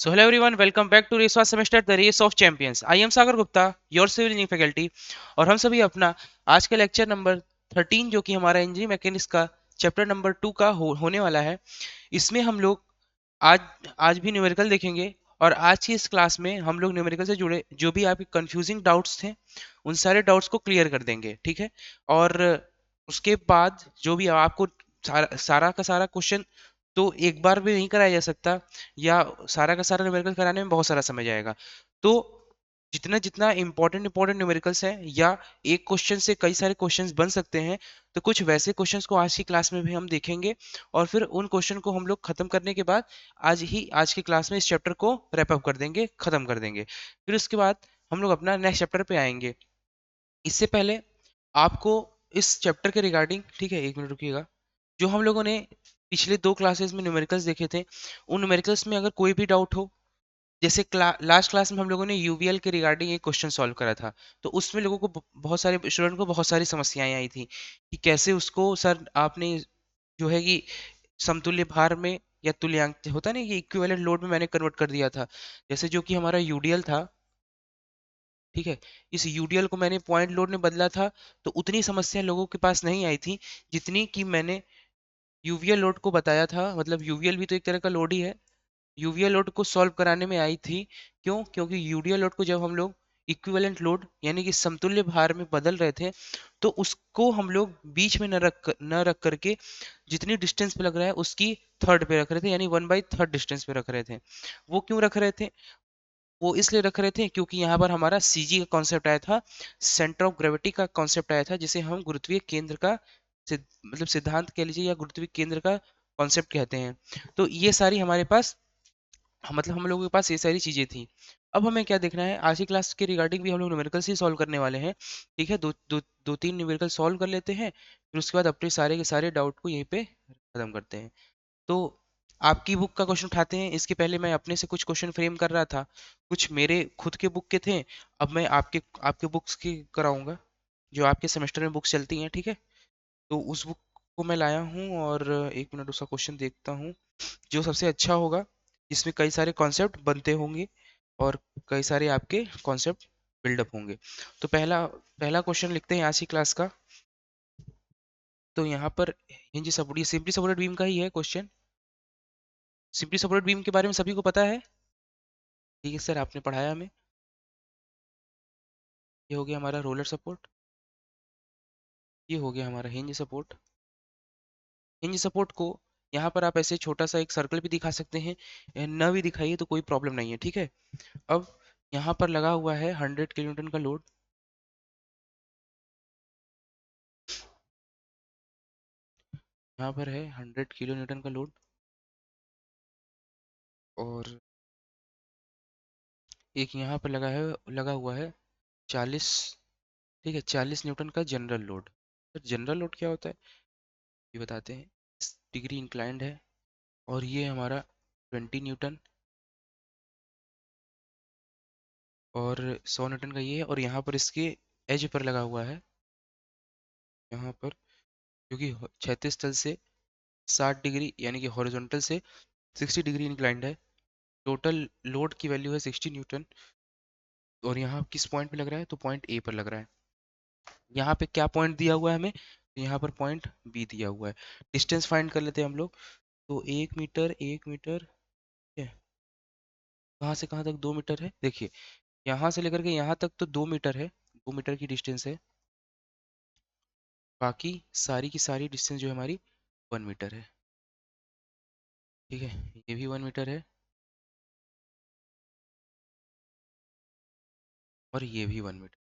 So hello everyone, welcome back to Race Semester The Race of Champions. I am Sagar Gupta, your civil engineering faculty और हम सभी अपना आज का lecture number 13 जो कि हमारा इंजीनियरिंग मैकेनिक्स का चैप्टर नंबर 2 का होने वाला है। इसमें हम लोग आज आज भी न्यूमेरिकल देखेंगे और आज की इस क्लास में हम लोग न्यूमेरिकल से जुड़े जो भी आपके कंफ्यूजिंग डाउट्स थे उन सारे डाउट्स को क्लियर कर देंगे, ठीक है। और उसके बाद जो भी आपको सारा का सारा क्वेश्चन तो एक बार भी नहीं कराया जा सकता या सारा का सारा न्यूमेरिकल कराने में बहुत सारा समय जाएगा। तो जितना जितना इंपॉर्टेंट इंपॉर्टेंट न्यूमेरिकल्स हैं या एक क्वेश्चन से कई सारे क्वेश्चंस बन सकते हैं, तो कुछ वैसे क्वेश्चंस को आज की क्लास में भी हम देखेंगे और फिर उन क्वेश्चन को हम लोग खत्म करने के बाद आज की क्लास में इस चैप्टर को रैप अप कर देंगे, खत्म कर देंगे। फिर उसके बाद हम लोग अपना नेक्स्ट चैप्टर पे आएंगे। इससे पहले आपको इस चैप्टर के रिगार्डिंग, ठीक है, एक मिनट रुकिएगा, जो हम लोगों ने पिछले 2 क्लासेस में न्यूमेरिकल्स देखे थे उन न्यूमेरिकल्स में अगर कोई भी डाउट हो, जैसे लास्ट क्लास में हम लोगों ने यूवीएल के रिगार्डिंग एक क्वेश्चन सॉल्व करा था, तो उसमें लोगों को बहुत सारे स्टूडेंट को बहुत सारी समस्याएं आई थी कि कैसे उसको सर आपने जो है कि समतुल्य भार में या तुल्यांक होता नहीं कि इक्विवेलेंट लोड में मैंने कन्वर्ट कर दिया था। जैसे जो कि हमारा यूडीएल था, ठीक है, इस यूडीएल को मैंने पॉइंट लोड में बदला था, तो उतनी समस्या लोगों के पास नहीं आई थी जितनी कि मैंने यूवीएल लोड को बताया था। मतलब यूवीएल भी तो एक तरह का लोड ही है, यूवीएल लोड को सॉल्व कराने में आई थी। क्यों? क्योंकि यूडीएल लोड को जब हम लोग इक्विवेलेंट लोड यानी कि समतुल्य भार में बदल रहे थे, तो उसको हम लोग बीच में न रख करके जितनी डिस्टेंस पे लग रहा है उसकी थर्ड पे रख रहे थे, यानी 1/3 डिस्टेंस पे रख रहे थे। वो क्यों रख रहे थे? वो इसलिए रख रहे थे क्योंकि यहाँ पर हमारा सीजी का कॉन्सेप्ट आया था, सेंटर ऑफ ग्रेविटी का कॉन्सेप्ट आया था, जिसे हम गुरुत्वीय केंद्र का मतलब सिद्धांत कह लीजिए या गुरुत्वीय केंद्र का कॉन्सेप्ट कहते हैं। तो ये सारी हमारे पास मतलब हम लोगों के पास ये सारी चीजें थी। अब हमें क्या देखना है, आज की क्लास के रिगार्डिंग भी हम लोग न्यूमेरिकल्स ही सॉल्व करने वाले हैं, ठीक है। दो तीन न्यूमेरिकल सॉल्व कर लेते हैं, फिर उसके बाद अपने सारे के सारे डाउट को यहीं पे खत्म करते हैं। तो आपकी बुक का क्वेश्चन उठाते हैं। इसके पहले मैं अपने से कुछ क्वेश्चन फ्रेम कर रहा था, कुछ मेरे खुद के बुक के थे। अब मैं आपके आपके बुक्स की कराऊंगा, जो आपके सेमेस्टर में बुक्स चलती हैं, ठीक है। तो उस बुक को मैं लाया हूँ और एक मिनट उसका क्वेश्चन देखता हूँ जो सबसे अच्छा होगा, जिसमें कई सारे कॉन्सेप्ट बनते होंगे और कई सारे आपके कॉन्सेप्ट बिल्डअप होंगे। तो पहला पहला क्वेश्चन लिखते हैं आज की क्लास का। तो यहाँ पर हिंज सपोर्ट, ये सिंपली सपोर्टेड बीम का ही है क्वेश्चन। सिंपली सपोर्टेड बीम के बारे में सभी को पता है, ठीक है सर, आपने पढ़ाया हमें। ये हो गया हमारा रोलर सपोर्ट, ये हो गया हमारा हिंज सपोर्ट। हिंज सपोर्ट को यहाँ पर आप ऐसे छोटा सा एक सर्कल भी दिखा सकते हैं, न भी दिखाइए तो कोई प्रॉब्लम नहीं है, ठीक है। अब यहाँ पर लगा हुआ है 100 किलो न्यूटन का लोड, यहाँ पर है 100 किलो न्यूटन का लोड, और एक यहाँ पर लगा हुआ है 40, ठीक है, 40 न्यूटन का जनरल लोड। तो जनरल लोड क्या होता है ये बताते हैं। डिग्री इंक्लाइंड है और ये हमारा 20 न्यूटन और 100 न्यूटन का ये है, और यहाँ पर इसके एज पर लगा हुआ है, यहाँ पर, क्योंकि क्षैतिज तल से 60 डिग्री यानी कि हॉरिजॉन्टल से 60 डिग्री इंक्लाइंड है। टोटल लोड की वैल्यू है 60 न्यूटन, और यहाँ किस पॉइंट पे लग रहा है, तो पॉइंट ए पर लग रहा है। यहाँ पे क्या पॉइंट दिया हुआ है हमें, तो यहाँ पर पॉइंट बी दिया हुआ है। डिस्टेंस फाइंड कर लेते हैं हम लोग। तो 1 मीटर, 1 मीटर, ठीक है, कहाँ से कहाँ तक 2 मीटर है, देखिए यहाँ से लेकर के यहाँ तक तो 2 मीटर है, 2 मीटर की डिस्टेंस है। बाकी सारी की सारी डिस्टेंस जो है हमारी 1 मीटर है, ठीक है। ये भी 1 मीटर है और ये भी 1 मीटर।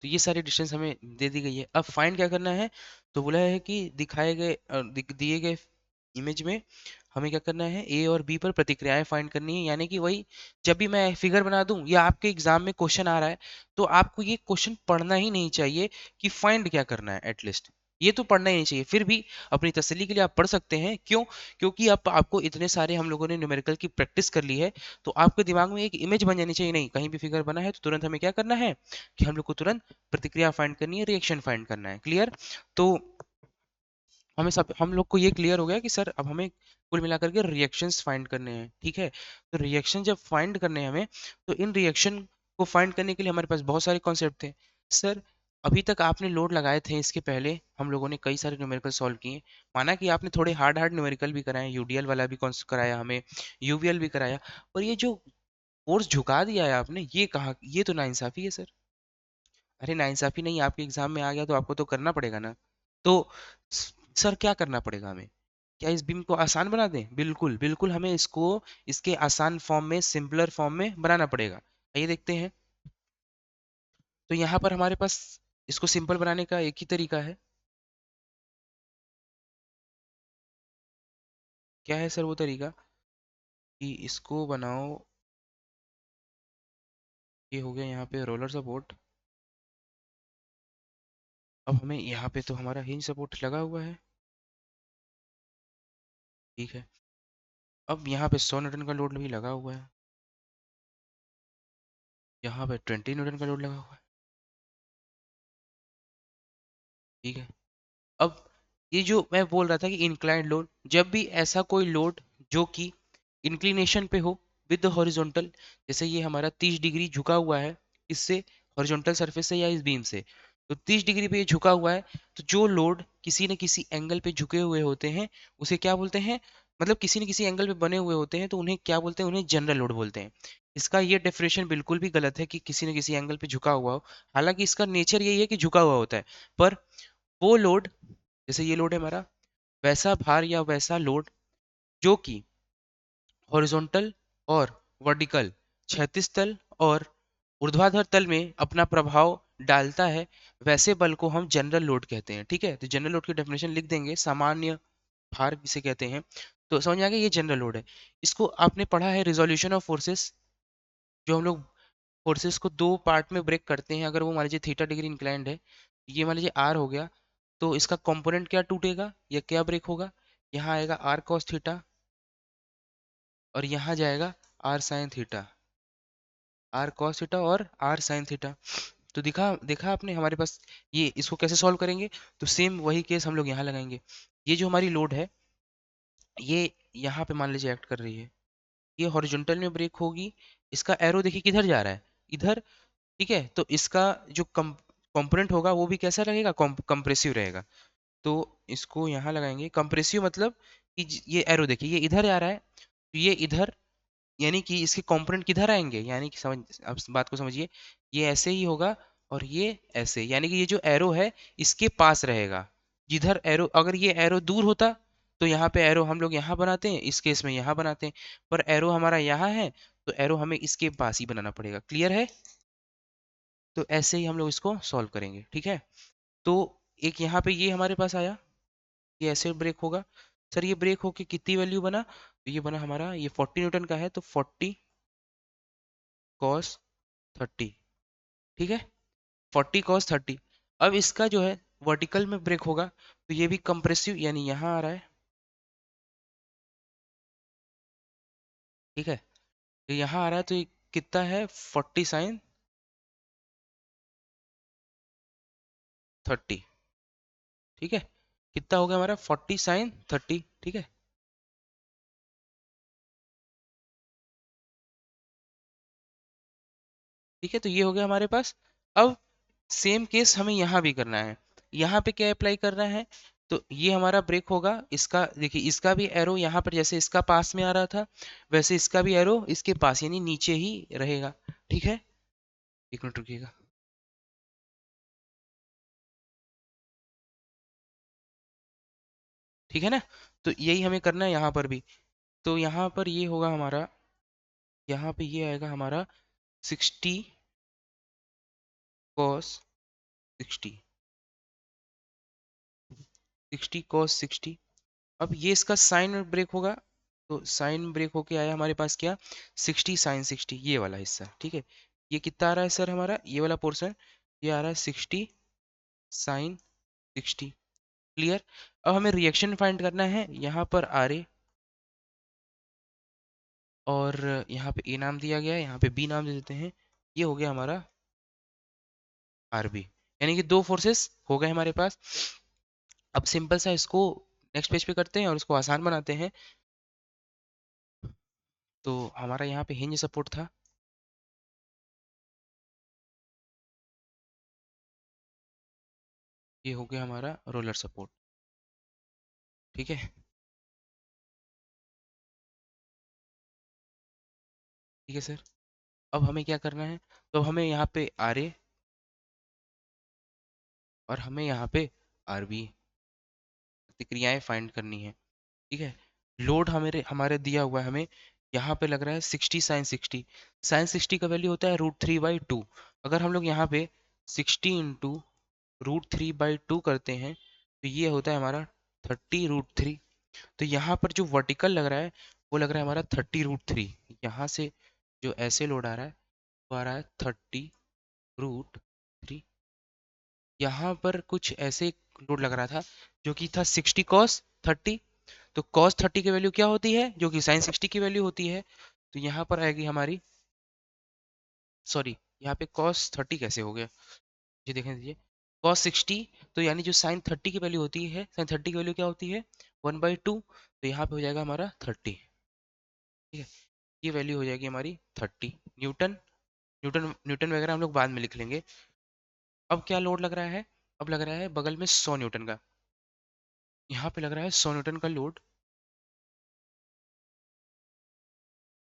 तो ये सारी डिस्टेंस हमें दे दी गई है। अब फाइंड क्या करना है, तो बोला है कि दिखाए गए दिए गए इमेज में हमें क्या करना है, ए और बी पर प्रतिक्रियाएं फाइंड करनी है। यानी कि वही, जब भी मैं फिगर बना दूं या आपके एग्जाम में क्वेश्चन आ रहा है, तो आपको ये क्वेश्चन पढ़ना ही नहीं चाहिए कि फाइंड क्या करना है, एटलीस्ट ये तो पढ़ना ही नहीं चाहिए। फिर भी अपनी तसल्ली के लिए आप पढ़ सकते हैं। क्यों? क्योंकि अब आपको इतने सारे हम लोगों ने न्यूमेरिकल की प्रैक्टिस कर ली है, तो आपके दिमाग में एक इमेज बन जानी चाहिए। नहीं, कहीं भी फिगर बना है तो तुरंत हमें क्या करना है कि हम लोग को तुरंत प्रतिक्रिया फाइंड करनी है, रिएक्शन फाइंड करना है। क्लियर? तो हम लोग को ये क्लियर हो गया कि सर अब हमें कुल मिलाकर के रिएक्शंस फाइंड करने हैं, ठीक है। तो रिएक्शन जब फाइंड करने हैं हमें, तो इन रिएक्शन को फाइंड करने के लिए हमारे पास बहुत सारे कॉन्सेप्ट थे। सर अभी तक आपने लोड लगाए थे, इसके पहले हम लोगों ने कई सारे न्यूमेरिकल सॉल्व किए। माना कि आपने थोड़े हार्ड हार्ड न्यूमेरिकल भी कराए, यूडीएल वाला भी कराया हमें, यूवीएल भी कराया, और ये जो कोर्स झुका दिया है आपने, ये कहा, ये तो नाइंसाफी है सर। अरे नाइंसाफी नहीं, आपके एग्जाम में आ गया तो आपको तो करना पड़ेगा ना। तो सर क्या करना पड़ेगा हमें? क्या इस बीम को आसान बना दें? बिल्कुल बिल्कुल, हमें इसको इसके आसान फॉर्म में, सिंपलर फॉर्म में बनाना पड़ेगा। आइए देखते हैं। तो यहाँ पर हमारे पास इसको सिंपल बनाने का एक ही तरीका है। क्या है सर वो तरीका? कि इसको बनाओ, ये हो गया यहाँ पे रोलर सपोर्ट। अब हमें यहाँ पे तो हमारा हिंज सपोर्ट लगा हुआ है, ठीक है। अब यहाँ पे 100 न्यूटन का लोड भी लगा हुआ है, यहाँ पे 20 न्यूटन का लोड लगा हुआ है, ठीक है। अब ये जो मैं बोल रहा था कि इंक्लाइंड लोड, जब भी ऐसा कोई लोड जो कि इंक्लिनेशन पे हो विद हॉरिजॉन्टल, जैसे ये हमारा 30 डिग्री झुका हुआ है, इससे हॉरिजॉन्टल सरफेस से या इस बीम से, तो 30 डिग्री पे ये झुका हुआ है, तो जो लोड किसी न किसी एंगल पे झुके हुए होते हैं उसे क्या बोलते हैं, मतलब किसी न किसी एंगल पे बने हुए होते हैं, तो उन्हें क्या बोलते हैं? उन्हें जनरल लोड बोलते हैं। इसका ये डेफिनेशन बिल्कुल भी गलत है कि किसी न किसी एंगल पे झुका हुआ हो। हालांकि इसका नेचर यही है कि झुका हुआ होता है, पर वो लोड, जैसे ये लोड है हमारा, वैसा भार या वैसा लोड जो कि हॉरिजॉन्टल और वर्टिकल, क्षैतिज तल और ऊर्ध्वाधर तल में अपना प्रभाव डालता है, वैसे बल को हम जनरल लोड कहते हैं, ठीक है। तो जनरल लोड की डेफिनेशन लिख देंगे, सामान्य भार किसे कहते हैं। तो समझ में आ गया, ये जनरल लोड है। इसको आपने पढ़ा है रिजोल्यूशन ऑफ फोर्सेस, जो हम लोग फोर्सेस को दो पार्ट में ब्रेक करते हैं, अगर वो मान लीजिए थीटा डिग्री इंक्लाइंड है, ये मान लीजिए आर हो गया, तो इसका कंपोनेंट क्या टूटेगा या क्या ब्रेक होगा? यहाँ आएगा आर कॉस थीटा, और यहाँ जाएगा r sine theta, r cos theta और आर साइन थीटा। तो दिखा देखा आपने हमारे पास, ये इसको कैसे सॉल्व करेंगे? तो सेम वही केस हम लोग यहाँ लगाएंगे। ये जो हमारी लोड है, ये यहाँ पे मान लीजिए एक्ट कर रही है, ये हॉरिजॉन्टल में ब्रेक होगी, इसका एरो देखिए किधर जा रहा है, इधर, ठीक है। तो इसका जो कंपोनेंट होगा वो भी कैसा रहेगा? कंप्रेसिव रहेगा। तो इसको यहाँ लगाएंगे कंप्रेसिव, मतलब कि ये एरो देखिए ये इधर आ रहा है, तो ये इधर, यानी कि इसके कंपोनेंट किधर आएंगे, यानी कि समझ, अब इस बात को समझिए, ये ऐसे ही होगा और ये ऐसे, यानी कि ये जो एरो है इसके पास रहेगा। जिधर एरो, अगर ये एरो दूर होता तो यहाँ पे एरो हम लोग यहाँ बनाते हैं, इस केस में यहाँ बनाते हैं, पर एरो हमारा यहाँ है, तो एरो हमें इसके पास ही बनाना पड़ेगा। क्लियर है? तो ऐसे ही हम लोग इसको सॉल्व करेंगे, ठीक है। तो एक यहाँ पे ये हमारे पास आया, ये ऐसे ब्रेक होगा। सर ये ब्रेक होके कितनी वैल्यू बना? तो ये बना हमारा, ये 40 न्यूटन का है, तो 40 कॉस 30, ठीक है, 40 कॉस 30। अब इसका जो है वर्टिकल में ब्रेक होगा, तो ये भी कंप्रेसिव, यानी यहाँ आ रहा है, ठीक है। तो यहाँ आ रहा है, तो ये कितना है? 40 साइन 30, ठीक है। कितना हो गया हमारा? 40 साइन 30, ठीक है। ठीक है, तो ये हो गया हमारे पास। अब सेम केस हमें यहाँ भी करना है। यहाँ पे क्या अप्लाई करना है? तो ये हमारा ब्रेक होगा, इसका देखिए, इसका भी एरो यहाँ पर जैसे इसका पास में आ रहा था, वैसे इसका भी एरो इसके पास, यानी नीचे ही रहेगा, ठीक है। एक मिनट रुकिएगा। ठीक है ना? तो यही हमें करना है यहाँ पर भी। तो यहाँ पर ये होगा हमारा, यहाँ पे ये आएगा हमारा 60 कॉस 60, 60 कॉस 60। अब ये इसका साइन ब्रेक होगा, तो साइन ब्रेक होके आया हमारे पास क्या? 60 साइन 60, ये वाला हिस्सा, ठीक है। ये कितना आ रहा है सर हमारा, ये वाला पोर्शन, ये आ रहा है 60 साइन 60। क्लियर? अब हमें रिएक्शन फाइंड करना है, यहाँ पर आर ए, और यहाँ पे ए नाम दिया गया है, यहाँ पे बी नाम दे देते हैं। ये हो गया हमारा आर बी, यानी कि दो फोर्सेस हो गए हमारे पास। अब सिंपल सा इसको नेक्स्ट पेज पे करते हैं और इसको आसान बनाते हैं। तो हमारा यहाँ पे हिंज सपोर्ट था, ये हो गया हमारा रोलर सपोर्ट। ठीक है, ठीक है सर। अब हमें क्या करना है, तो हमें यहाँ पे आर ए और हमें यहाँ पे आर बी प्रतिक्रियाएं फाइंड करनी है। ठीक है, लोड हमारे हमारे दिया हुआ है, हमें यहाँ पे लग रहा है 60 साइन 60 का वैल्यू होता है √3/2। अगर हम लोग यहाँ पे 60 × √3/2 करते हैं तो ये होता है हमारा 30√3। तो यहाँ पर जो वर्टिकल लग रहा है वो लग रहा है हमारा 30√3। यहाँ से जो ऐसे लोड आ रहा है वो आ रहा है 30√3। यहाँ पर कुछ ऐसे लोड लग रहा था जो कि था 60 cos 30। तो cos 30 की वैल्यू क्या होती है, जो कि sin 60 की वैल्यू होती है। तो यहाँ पर आएगी हमारी, सॉरी, यहाँ पे cos 30 कैसे हो गया, जी देखें दीजिए, cos 60, तो यानी जो sin 30 की वैल्यू होती है, sin 30 की वैल्यू क्या होती है 1/2। तो यहाँ पे हो जाएगा हमारा 30। ठीक है, ये वैल्यू हो जाएगी हमारी 30 न्यूटन। न्यूटन न्यूटन वगैरह हम लोग बाद में लिख लेंगे। अब क्या लोड लग रहा है, अब लग रहा है बगल में 100 न्यूटन का, यहाँ पे लग रहा है 100 न्यूटन का लोड।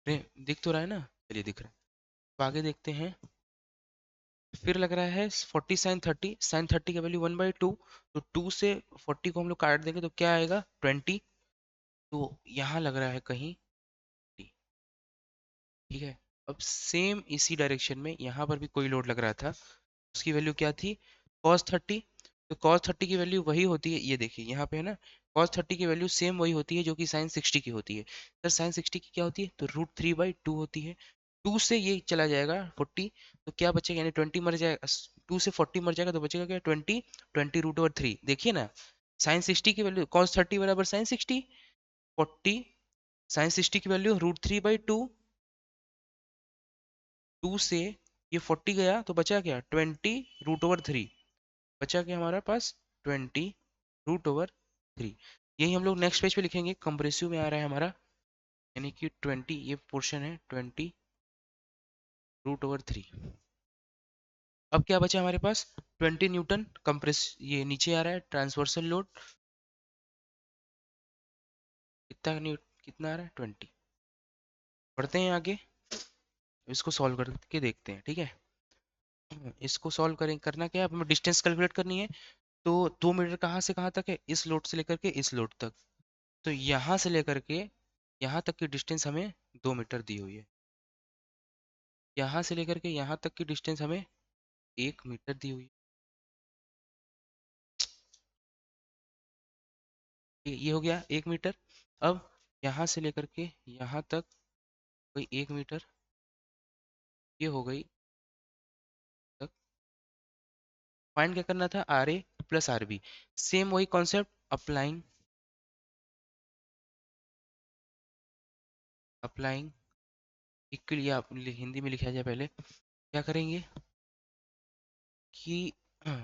अरे दिख तो रहा है ना, चलिए दिख रहा है। अब आगे देखते हैं, फिर लग रहा है 40 sin 30 का वैल्यू 1/2। तो 2 से 40 को हम लोग काट देंगे तो क्या आएगा 20। तो यहाँ लग रहा है कहीं 20। ठीक है, अब सेम इसी डायरेक्शन में यहाँ पर भी कोई लोड लग रहा था, उसकी वैल्यू क्या थी cos 30। तो cos 30 की वैल्यू वही होती है, ये देखिए यहाँ पे है ना, cos 30 की वैल्यू सेम वही होती है जो कि sin 60 की होती है। सर sin 60 की क्या होती है, तो √3/2 होती है। 2 से ये चला जाएगा 40, तो क्या बचेगा, यानी 20 मर जाएगा, 2 से 40 मर जाएगा तो बचेगा क्या 20। 20√3 देखिए ना, sin 60 की वैल्यू cos 30 बराबर sin 60, 40 sin 60 की वैल्यू √3/2। 2 से ये 40 गया तो बचा क्या 20√3, बचा क्या हमारा पास 20√3। यही हम लोग नेक्स्ट पेज पे लिखेंगे, कंप्रेसिव में आ रहा है हमारा, यानी कि 20, ये पोर्शन है 20√3। अब क्या बचा हमारे पास 20 न्यूटन कंप्रेस, ये नीचे आ रहा है ट्रांसवर्सल लोड, कितना आ रहा है 20। बढ़ते हैं आगे, इसको सॉल्व करके देखते हैं। ठीक है, इसको सॉल्व करें, करना क्या है, अब हमें डिस्टेंस कैलकुलेट करनी है। तो 2 मीटर कहाँ से कहाँ तक है, इस लोड से लेकर के इस लोड तक। तो यहाँ से लेकर के यहाँ तक की डिस्टेंस हमें 2 मीटर दी हुई है, यहाँ से लेकर के यहाँ तक की डिस्टेंस हमें 1 मीटर दी हुई है। ये हो गया 1 मीटर। अब यहाँ से लेकर के यहाँ तक कोई 1 मीटर, ये हो गई तक। फाइंड क्या करना था, r a plus r b, same वही कॉन्सेप्ट, अप्लाइंग अप्लाइंग इक्वल, या हिंदी में लिखा जाए, पहले क्या करेंगे कि क्या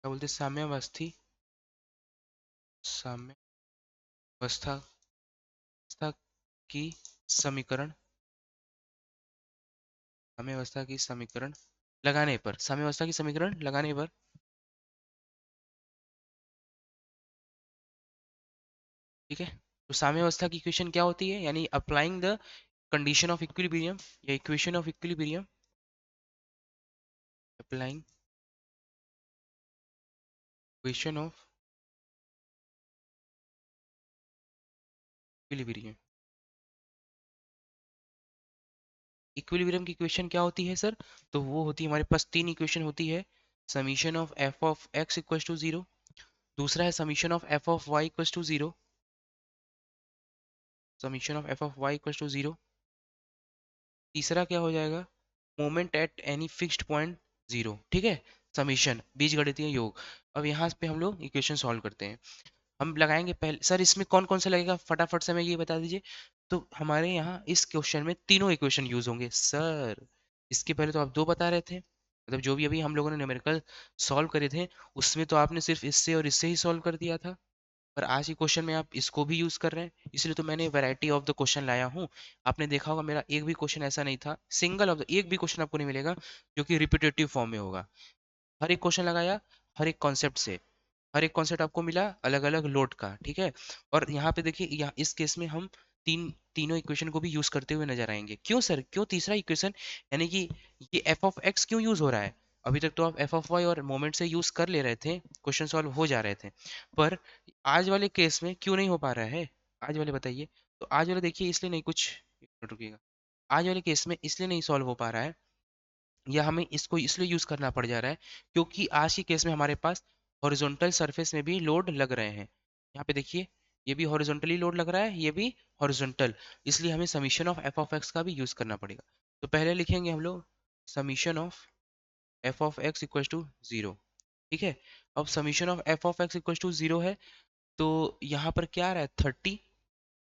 बोलते हैं, साम्यावस्था की समीकरण, साम्यावस्था की समीकरण लगाने पर, साम्यावस्था की समीकरण लगाने पर, ठीक है, तो साम्यावस्था की इक्वेशन क्या होती है, यानी applying the condition of equilibrium या equation of equilibrium, applying equation of equilibrium. Equilibrium की इक्वेशन क्या होती है सर, तो वो होती है हमारे पास 3 इक्वेशन होती है, summation of f of x equal to 0, दूसरा है summation of f of y equal to 0, summation of f of y equal to 0, तीसरा क्या हो जाएगा, moment at any fixed point 0। ठीक है, समीशन बीजगणितीय योग। अब यहाँ पे हम लोग इक्वेशन सॉल्व करते हैं। हम लगाएंगे पहले, सर इसमें कौन कौन सा लगेगा फटाफट से हमें ये बता दीजिए। तो हमारे यहाँ इस क्वेश्चन में तीनों इक्वेशन यूज होंगे सर। इसके पहले तो आप दो बता रहे थे, मतलब जो भी अभी हम लोगों ने न्यूमेरिकल सॉल्व करे थे उसमें तो आपने सिर्फ इससे और इससे ही सॉल्व कर दिया था। पर आज के क्वेश्चन में आप इसको भी यूज कर रहे हैं, इसलिए तो मैंने वैरायटी ऑफ द क्वेश्चन लाया हूँ। आपने देखा होगा मेरा एक भी क्वेश्चन ऐसा नहीं था, सिंगल ऑफ द एक भी क्वेश्चन आपको नहीं मिलेगा जो कि रिपीटेटिव फॉर्म में होगा। हर एक क्वेश्चन लगाया, हर एक कॉन्सेप्ट से, हर एक कॉन्सेप्ट आपको मिला अलग अलग लोड का, ठीक है। और यहाँ पे देखिए, यहाँ इस केस में हम तीनों इक्वेशन को भी यूज करते हुए नजर आएंगे। क्यों सर, क्यों तीसरा इक्वेशन, यानी कि ये एफ ऑफ एक्स क्यों यूज हो रहा है? अभी तक तो आप एफ ऑफ वाई और मोमेंट से यूज कर ले रहे थे, क्वेश्चन सॉल्व हो जा रहे थे, पर आज वाले केस में क्यों नहीं हो पा रहा है? आज वाले बताइए। तो आज वाले देखिए इसलिए नहीं, कुछ एक मिनट रुकिएगा, आज वाले केस में इसलिए नहीं सॉल्व हो पा रहा है, या हमें इसको इसलिए यूज करना पड़ जा रहा है क्योंकि आज के केस में हमारे पास हॉरिजॉन्टल सरफेस में भी लोड लग रहे हैं। यहाँ पे देखिए, ये भी हॉरिजॉन्टली लोड लग रहा है, ये भी हॉरिजॉन्टल, इसलिए हमें summation of f of x का भी यूज करना पड़ेगा। तो पहले लिखेंगे हम लोग summation of f of x equal to zero, ठीक है। अब summation of f of x equal to zero है, तो यहाँ पर क्या आ रहा है 30,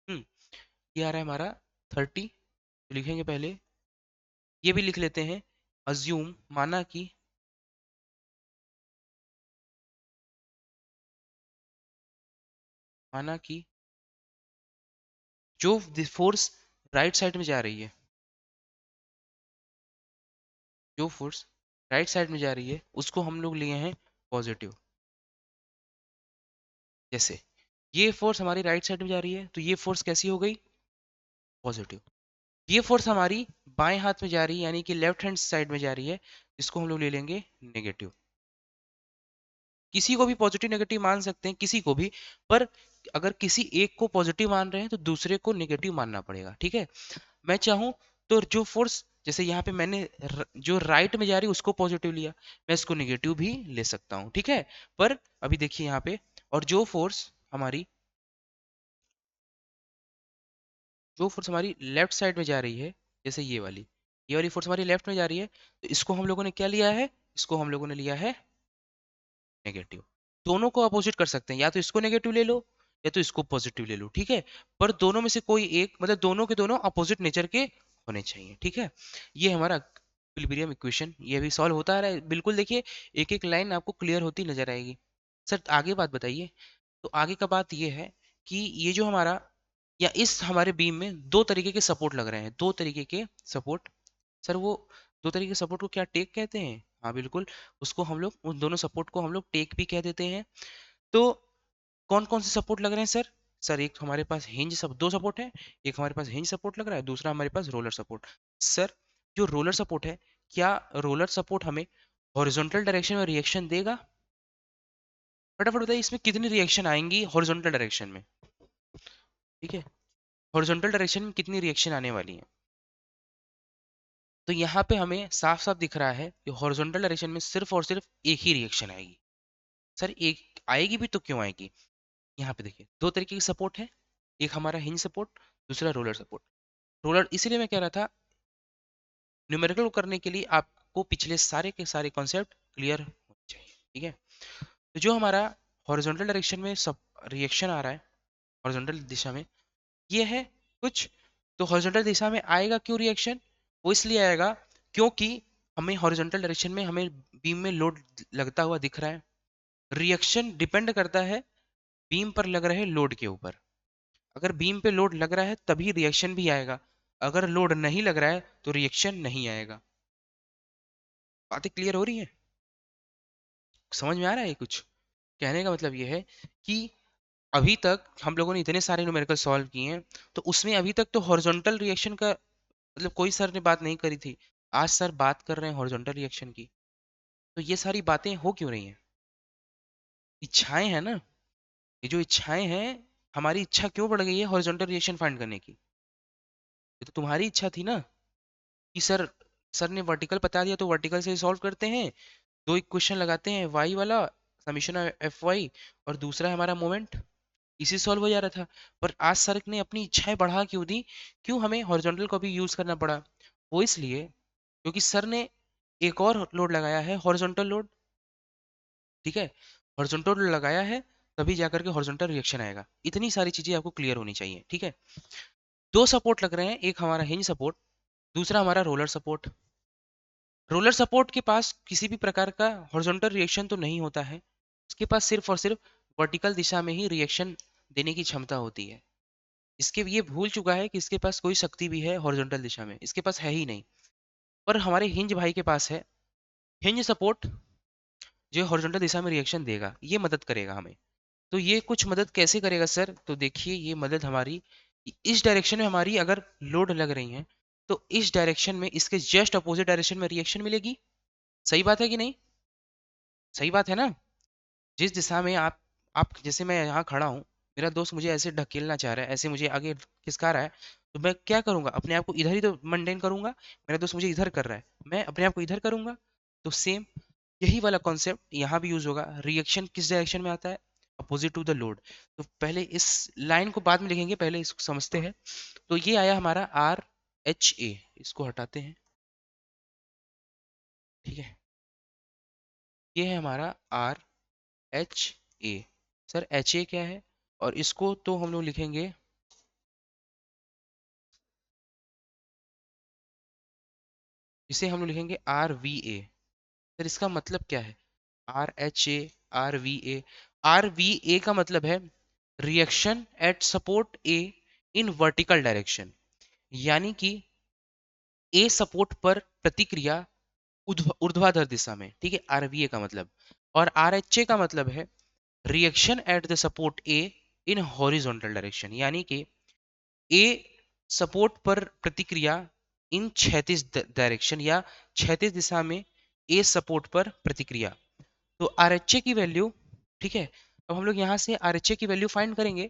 ये आ रहा है हमारा 30, तो लिखेंगे पहले, ये भी लिख लेते हैं, अज्यूम माना कि जो फोर्स राइट साइड में जा रही है, जो फोर्स राइट साइड में जा रही है उसको हम लोग लिए हैं पॉजिटिव। जैसे ये फोर्स हमारी राइट साइड में जा रही है तो ये फोर्स कैसी हो गई? पॉजिटिव। ये फोर्स हमारी बाएं हाथ में जा रही है यानी कि लेफ्ट हैंड साइड में जा रही है, इसको हम लोग ले लेंगे नेगेटिव। किसी को भी पॉजिटिव नेगेटिव मान सकते हैं, किसी को भी, पर अगर किसी एक को पॉजिटिव मान रहे हैं तो दूसरे को नेगेटिव मानना पड़ेगा, ठीक है। मैं चाहूं तो जो फोर्स, जैसे यहाँ पे मैंने जो राइट में जा रही है उसको पॉजिटिव लिया, मैं इसको नेगेटिव भी ले सकता हूँ, ठीक है। पर अभी देखिए यहाँ पे, और जो फोर्स हमारी लेफ्ट साइड में जा रही है, जैसे ये वाली फोर्स हमारी लेफ्ट में जा रही है, तो इसको हम लोगों ने क्या लिया है? इसको हम लोगों ने लिया है नेगेटिव। दोनों को अपोजिट कर सकते हैं, या तो इसको नेगेटिव ले लो या तो इसको पॉजिटिव ले लो, ठीक है। पर दोनों में से कोई एक, मतलब दोनों के दोनों अपोजिट नेचर के होने चाहिए, ठीक है। ये हमारा इक्विलिब्रियम इक्वेशन, ये भी सॉल्व होता रहा है बिल्कुल। देखिए एक एक लाइन आपको क्लियर होती नजर आएगी। सर आगे बात बताइए। तो आगे का बात ये है कि ये जो हमारा, या इस हमारे बीम में दो तरीके के सपोर्ट लग रहे हैं, दो तरीके के सपोर्ट। सर वो दो तरीके के सपोर्ट को क्या टेक कहते हैं? हाँ बिल्कुल, उसको हम लोग, उन दोनों सपोर्ट को हम लोग टेक भी कह देते हैं। तो कौन कौन से सपोर्ट लग रहे हैं सर? सर एक हमारे पास हिंज सब, दो सपोर्ट है, एक हमारे पास हिंज सपोर्ट लग रहा है, दूसरा हमारे पास रोलर सपोर्ट। सर जो रोलर सपोर्ट है, क्या रोलर सपोर्ट हमें हॉरिजॉन्टल डायरेक्शन में रिएक्शन देगा? फटाफट बताइए, इसमें कितनी रिएक्शन आएंगी हॉरिजॉन्टल डायरेक्शन में, ठीक है। हॉरिजॉन्टल डायरेक्शन में कितनी रिएक्शन आने वाली है? तो यहाँ पे हमें साफ साफ दिख रहा है कि हॉरिजॉन्टल डायरेक्शन में सिर्फ और सिर्फ एक ही रिएक्शन आएगी। सर एक आएगी भी तो क्यों आएगी? यहाँ पे देखिए दो तरीके की सपोर्ट है, एक हमारा हिंज सपोर्ट, दूसरा रोलर सपोर्ट। रोलर इसीलिए मैं कह रहा था, न्यूमेरिकल को करने के लिए आपको पिछले सारे के सारे कॉन्सेप्ट क्लियर होने चाहिए, ठीक है। तो जो हमारा हॉरिजॉन्टल डायरेक्शन में सब रिएक्शन आ रहा है, हॉरिजॉन्टल दिशा में, ये है कुछ। तो हॉरिजॉन्टल दिशा में आएगा क्यों रिएक्शन? वो इसलिए आएगा क्योंकि हमें हॉरिजॉन्टल डायरेक्शन में हमें बीम में लोड लगता हुआ दिख रहा है। रिएक्शन डिपेंड करता है बीम पर लग रहे लोड के ऊपर। अगर बीम पे लोड लग रहा है तभी रिएक्शन भी आएगा, अगर लोड नहीं लग रहा है तो रिएक्शन नहीं आएगा। बातें क्लियर हो रही हैं? समझ में आ रहा है कुछ? कहने का मतलब ये है कि अभी तक हम लोगों ने इतने सारे न्यूमेरिकल सॉल्व किए हैं, तो उसमें अभी तक तो हॉरिजॉन्टल रिएक्शन का मतलब कोई सर ने बात नहीं करी थी। आज सर बात कर रहे हैं हॉरिजॉन्टल रिएक्शन की। तो ये सारी बातें हो क्यों रही हैं? इच्छाएं हैं ना, ये जो इच्छाएं हैं, हमारी इच्छा क्यों बढ़ गई है हॉरिजॉन्टल रिएक्शन फाइंड करने की? ये तो तुम्हारी इच्छा थी ना कि सर, सर ने वर्टिकल बता दिया तो वर्टिकल से सॉल्व करते हैं, दो इक्वेशन लगाते हैं, वाई वाला समीशन एफ वाई, और दूसरा है हमारा मोमेंट, इसी सॉल्व हो जा रहा था। पर आज सर ने अपनी इच्छाएं बढ़ा क्यों दी? क्यों हमें हॉरिजॉन्टल को भी यूज करना पड़ा? वो इसलिए क्योंकि सर ने एक और लोड लगाया है, हॉरिजॉन्टल लोड, ठीक है। हॉरिजॉन्टल लोड लगाया है, तभी जाकर के हॉरिजॉन्टल रिएक्शन आएगा। इतनी सारी चीजें आपको क्लियर होनी चाहिए, ठीक है। दो सपोर्ट लग रहे हैं, एक हमारा हिंज सपोर्ट, दूसरा हमारा रोलर सपोर्ट। रोलर सपोर्ट के पास किसी भी प्रकार का हॉरिजॉन्टल रिएक्शन तो नहीं होता है, उसके पास सिर्फ और सिर्फ वर्टिकल दिशा में ही रिएक्शन देने की क्षमता होती है। इसके ये भूल चुका है कि इसके पास कोई शक्ति भी है हॉरिजॉन्टल दिशा में, इसके पास है ही नहीं। पर हमारे हिंज भाई के पास है हिंज सपोर्ट, जो हॉरिजॉन्टल दिशा में रिएक्शन देगा, ये मदद करेगा हमें। तो ये कुछ मदद कैसे करेगा सर? तो देखिए ये मदद हमारी इस डायरेक्शन में, हमारी अगर लोड लग रही है तो इस डायरेक्शन में इसके जस्ट अपोजिट डायरेक्शन में रिएक्शन मिलेगी। सही बात है कि नहीं? सही बात है ना? जिस दिशा में आप जैसे मैं यहाँ खड़ा हूँ, मेरा दोस्त मुझे ऐसे ढकेलना चाह रहा है, ऐसे मुझे आगे खिसका रहा है, तो मैं क्या करूंगा? अपने आप को इधर ही तो मेंटेन करूंगा। मेरा दोस्त मुझे इधर कर रहा है, मैं अपने आप को इधर करूंगा। तो सेम यही वाला कॉन्सेप्ट यहाँ भी यूज होगा। रिएक्शन किस डायरेक्शन में आता है? Opposite to the load. तो पहले इस लाइन को बाद में लिखेंगे, पहले इसको समझते हैं। तो ये आया हमारा आर एच ए, इसको हटाते हैं। ठीक है, ये है हमारा are h A. Sir H A क्या है? और इसको तो हम लोग लिखेंगे, इसे हम लोग लिखेंगे आर वी ए। सर इसका मतलब क्या है? R h a, r v a. R v a का मतलब है reaction at support a in vertical direction, यानी कि ए सपोर्ट पर प्रतिक्रिया ऊर्ध्वाधर दिशा में। ठीक है, आरवीए का मतलब। और आर एच ए का मतलब है reaction eight the support a in horizontal direction, यानी कि ए सपोर्ट पर प्रतिक्रिया इन क्षैतिज डायरेक्शन या क्षैतिज दिशा में ए सपोर्ट पर प्रतिक्रिया। तो आर एच ए की वैल्यू, ठीक है, अब हम लोग यहाँ से आर एच ए की वैल्यू फाइंड करेंगे।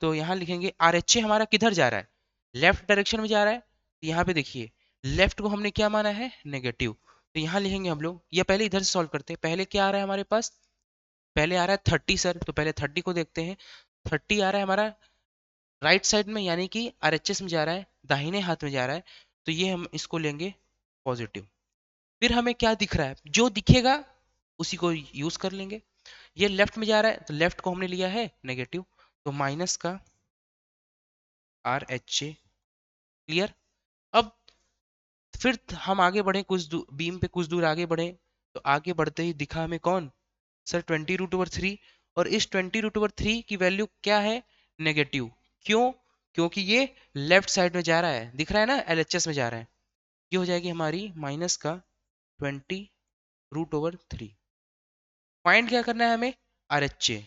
तो यहाँ लिखेंगे आर एच ए हमारा किधर जा रहा है? लेफ्ट डायरेक्शन में जा रहा है। तो यहाँ पे देखिए लेफ्ट को हमने क्या माना है? नेगेटिव। तो यहाँ लिखेंगे हम लोग, या पहले इधर से सॉल्व करते हैं। पहले क्या आ रहा है हमारे पास? पहले आ रहा है 30 सर, तो पहले 30 को देखते हैं। 30 आ रहा है हमारा राइट साइड में, यानी कि आरएचएस में जा रहा है, दाहिने हाथ में जा रहा है। तो ये हम इसको लेंगे पॉजिटिव। फिर हमें क्या दिख रहा है? जो दिखेगा उसी को यूज कर लेंगे। ये लेफ्ट में जा रहा है तो लेफ्ट को हमने लिया है नेगेटिव, तो माइनस का आर एच ए। क्लियर? अब फिर हम आगे बढ़े, कुछ बीम पे कुछ दूर आगे बढ़े। तो आगे बढ़ते ही दिखा हमें कौन? सर 20√3। और इस 20√3 की वैल्यू क्या है? नेगेटिव। क्यों? क्योंकि ये लेफ्ट साइड में जा रहा है, दिख रहा है ना, एलएचएस में जा रहा है। ये हो जाएगी हमारी माइनस का 20√3। फाइंड क्या करना है हमें? Are h a.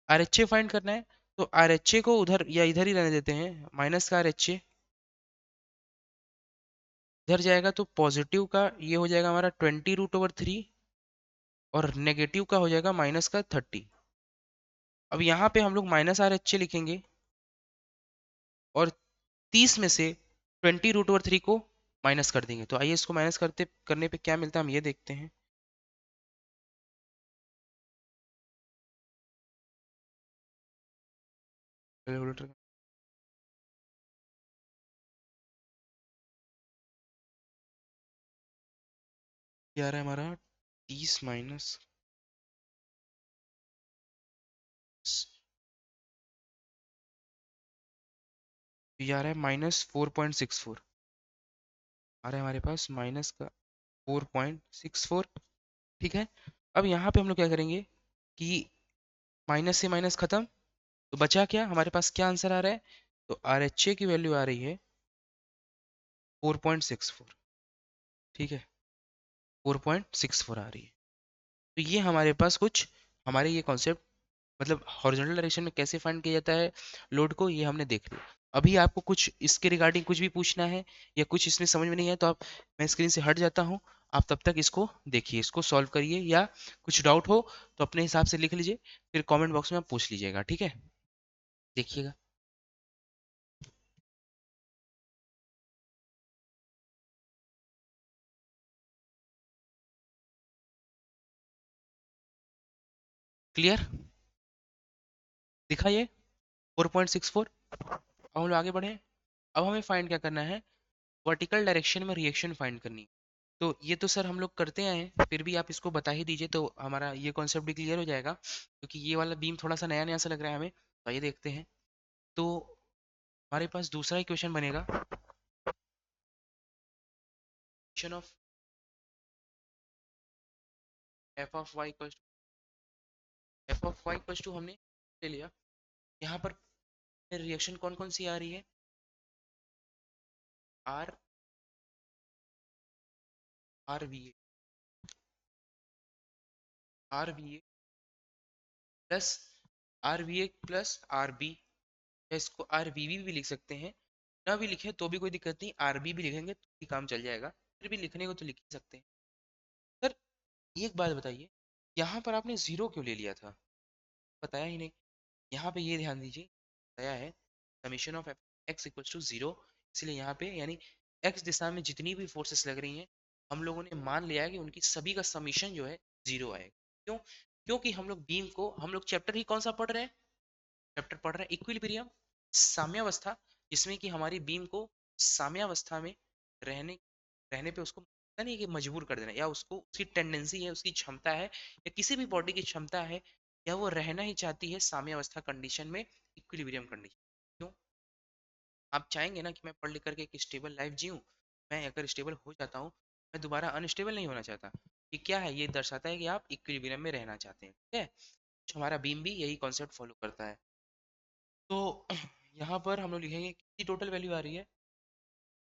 Are h A find करना है। तो आर एच ए को उधर या इधर ही रहने देते हैं, माइनस का आर एच ए इधर जाएगा तो पॉजिटिव का ये हो जाएगा हमारा 20√3, और नेगेटिव का हो जाएगा माइनस का 30। अब यहाँ पे हम लोग माइनस आर एच ए लिखेंगे, और 30 में से 20√3 को माइनस कर देंगे। तो आइए इसको माइनस करते करने पे क्या मिलता है हम ये देखते हैं। कैलकुलेटर क्या आ रहा है हमारा? 30 माइनस, ये आ रहा है -4.64। आ रहा है हमारे पास माइनस का 4.64। ठीक है, अब यहाँ पे हम लोग क्या करेंगे कि माइनस से माइनस खत्म, तो बचा क्या हमारे पास? क्या आंसर आ रहा है? तो आर एच ए की वैल्यू आ रही है 4.64। ठीक है, 4.64 आ रही है। तो ये हमारे पास कुछ, हमारे ये कॉन्सेप्ट, मतलब हॉरिजॉन्टल डायरेक्शन में कैसे फाइंड किया जाता है लोड को, ये हमने देख लिया। अभी आपको कुछ इसके रिगार्डिंग कुछ भी पूछना है या कुछ इसमें समझ में नहीं है तो आप, मैं स्क्रीन से हट जाता हूँ, आप तब तक इसको देखिए, इसको सॉल्व करिए, या कुछ डाउट हो तो अपने हिसाब से लिख लीजिए, फिर कमेंट बॉक्स में आप पूछ लीजिएगा। ठीक है, देखिएगा। क्लियर? दिखा ये 4.64। अब हम लोग आगे बढ़े। अब हमें फाइंड क्या करना है? वर्टिकल डायरेक्शन में रिएक्शन फाइंड करनी है। तो ये तो सर हम लोग करते आए हैं, फिर भी आप इसको बता ही दीजिए तो हमारा ये कॉन्सेप्ट भी क्लियर हो जाएगा, क्योंकि ये वाला बीम थोड़ा सा नया नया सा लग रहा है हमें। तो ये देखते हैं। तो हमारे पास दूसरा ही क्वेश्चन बनेगा, question of f of y equals to, f of y equals to हमने ले लिया। यहाँ पर रिएक्शन कौन कौन सी आ रही है? R r v a, r v a plus r v a plus r b, या इसको आर वी बी भी लिख सकते हैं। ना भी लिखे तो भी कोई दिक्कत नहीं, आर बी भी लिखेंगे तो भी काम चल जाएगा, फिर भी लिखने को तो लिख ही सकते हैं। सर एक बात बताइए, यहाँ पर आपने जीरो क्यों ले लिया था? बताया ही नहीं। यहाँ पे ये ध्यान दीजिए, बताया है summation of x equals to zero, इसलिए यहाँ पे यानी एक्स दिशा में जितनी भी फोर्सेस लग रही हैं, हम लोगों ने मान लिया है कि उनकी सभी का समीशन जो है जीरो आएगा। क्यों? क्योंकि हम लोग बीम को, हम लोग चैप्टर ही कौन सा पढ़ रहे हैं? चैप्टर पढ़ रहे हैं इक्विलिब्रियम, साम्यावस्था, जिसमें कि हमारी बीम को साम्यावस्था में रहने रहने पे उसको पता नहीं कि मजबूर कर देना, या उसको उसकी टेंडेंसी है, उसकी क्षमता है, या किसी भी बॉडी की क्षमता है, या वो रहना ही चाहती है साम्यावस्था कंडीशन में, इक्विलिब्रियम कंडीशन। क्यों? आप चाहेंगे ना कि मैं पढ़ लिख करके एक स्टेबल लाइफ जीऊँ? मैं अगर स्टेबल हो जाता हूँ, मैं दोबारा अनस्टेबल नहीं होना चाहता। ये क्या है? ये दर्शाता है कि आप इक्विलिब्रियम में रहना चाहते हैं, ठीक है? तो हमारा बीम भी यही कॉन्सेप्ट फॉलो करता है। तो यहाँ पर हम लोग लिखेंगे कितनी टोटल वैल्यू आ रही है?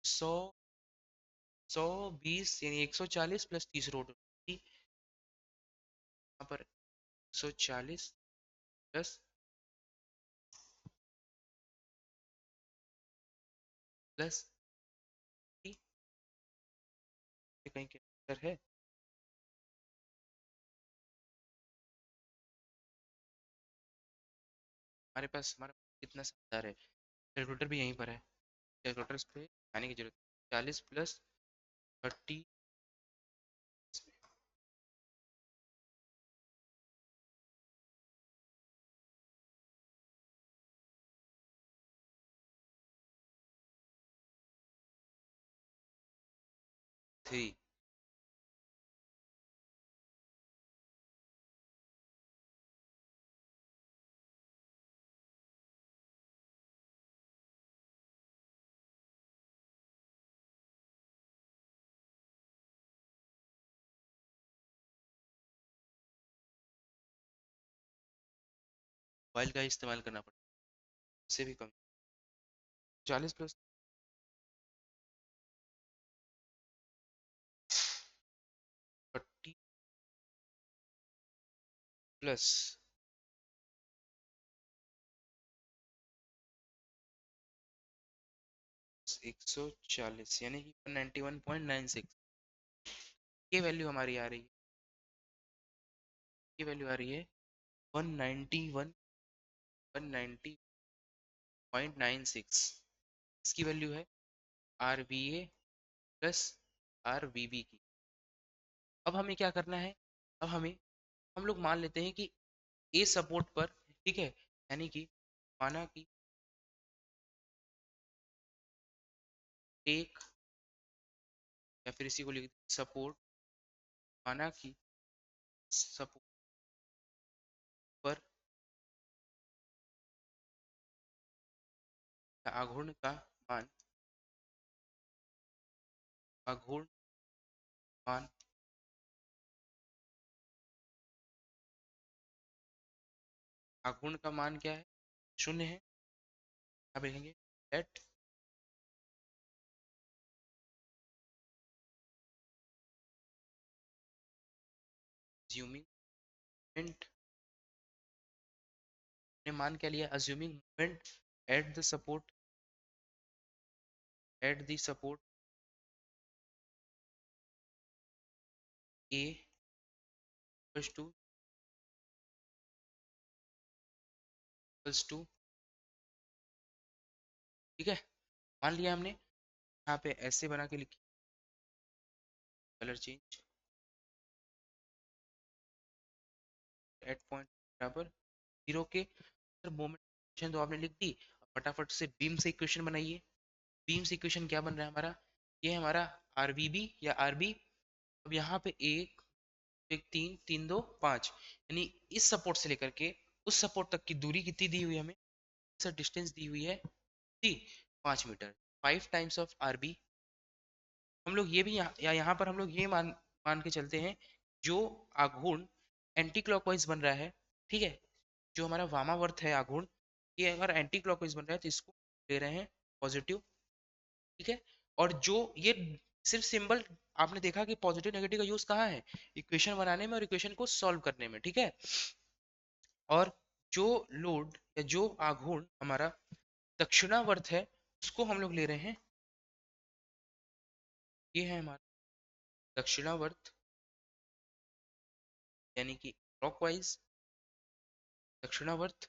100, 120 यानी 140 प्लस 30 रोड, यहाँ पर 140 प्लस प्लस कहीं कैलकुलेटर है? हमारे पास, हमारा कितना समझदार है, कैलकुलेटर भी यहीं पर है, कैलकुलेटर पे आने की जरूरत। 40 प्लस 30, 3, मोबाइल का इस्तेमाल करना पड़ता है, उससे भी कम। 40 प्लस 30 प्लस 140 यानी कि 191.96, ये वैल्यू हमारी आ रही है, ये वैल्यू आ रही है 191, 190.96। इसकी वैल्यू है are B A plus r B B की। अब हमें क्या करना है? अब हमें, हम लोग मान लेते हैं कि ए सपोर्ट पर, ठीक है, यानी कि माना कि एक, या फिर इसी को लिख सपोर्ट, माना कि सपोर्ट पर आघूर्ण का मान, आघूर्ण मान आघूर्ण का मान क्या है? शून्य है। अब लिखेंगे लेट अज्यूमिंग मोमेंट, ने मान क्या लिया? Assuming moment at the support, at the support a equals to, equals to, ठीक है, मान लिया हमने। यहाँ पे ऐसे बना के लिखी, कलर चेंज, एट पॉइंट बराबर जीरो के, सर मोमेंट तो आपने लिख दी। अब फटाफट से बीम से इक्वेशन बनाइए। बीम से इक्वेशन क्या बन रहा है हमारा? ये है हमारा आर बी बी या आर बी। अब यहाँ पे एक, एक तीन, तीन दो पाँच, यानी इस सपोर्ट से लेकर के उस सपोर्ट तक की दूरी कितनी दी हुई है हमें? सर डिस्टेंस दी हुई है दी 5 metre, 5 times of r b. हम लोग ये भी यहाँ पर हम लोग ये मान मान के चलते हैं, जो आघूर्ण एंटी क्लॉकवाइज बन रहा है, ठीक है, जो हमारा वामावर्त है आघूर्ण, ये अगर एंटी क्लॉकवाइज बन रहा है तो इसको ले रहे हैं पॉजिटिव। ठीक है। और जो ये सिर्फ सिंबल, आपने देखा कि पॉजिटिव नेगेटिव का यूज कहाँ है, इक्वेशन बनाने में और इक्वेशन को सॉल्व करने में। ठीक है। और जो लोड या जो आघूर्ण हमारा दक्षिणावर्त है उसको हम लोग ले रहे हैं, ये है हमारा दक्षिणावर्त, यानी कि क्लॉकवाइज दक्षिणावर्त।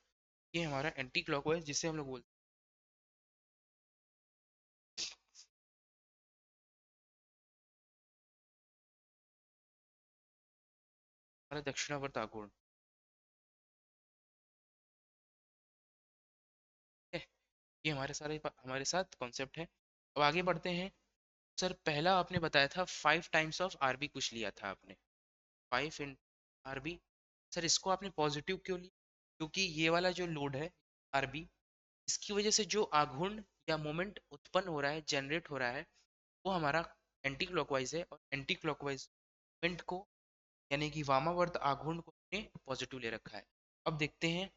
ये हमारा एंटी क्लॉकवाइज जिसे हम लोग बोलते हैं हमारा दक्षिणावर्त आघूर्ण। ठीक है। ये हमारे साथ कॉन्सेप्ट है। अब आगे बढ़ते हैं। सर पहला आपने बताया था 5 टाइम्स ऑफ आरबी कुछ लिया था आपने, 5 इन आरबी। सर इसको आपने पॉजिटिव क्यों लिया? क्योंकि ये वाला जो लोड है आरबी, इसकी वजह से जो आघूर्ण या मोमेंट उत्पन्न हो रहा है, जनरेट हो रहा है, वो हमारा एंटी क्लॉकवाइज है। और एंटी क्लॉकवाइज मोमेंट को, यानी कि वामावर्त आघूर्ण को हमने पॉजिटिव ले रखा है। अब देखते हैं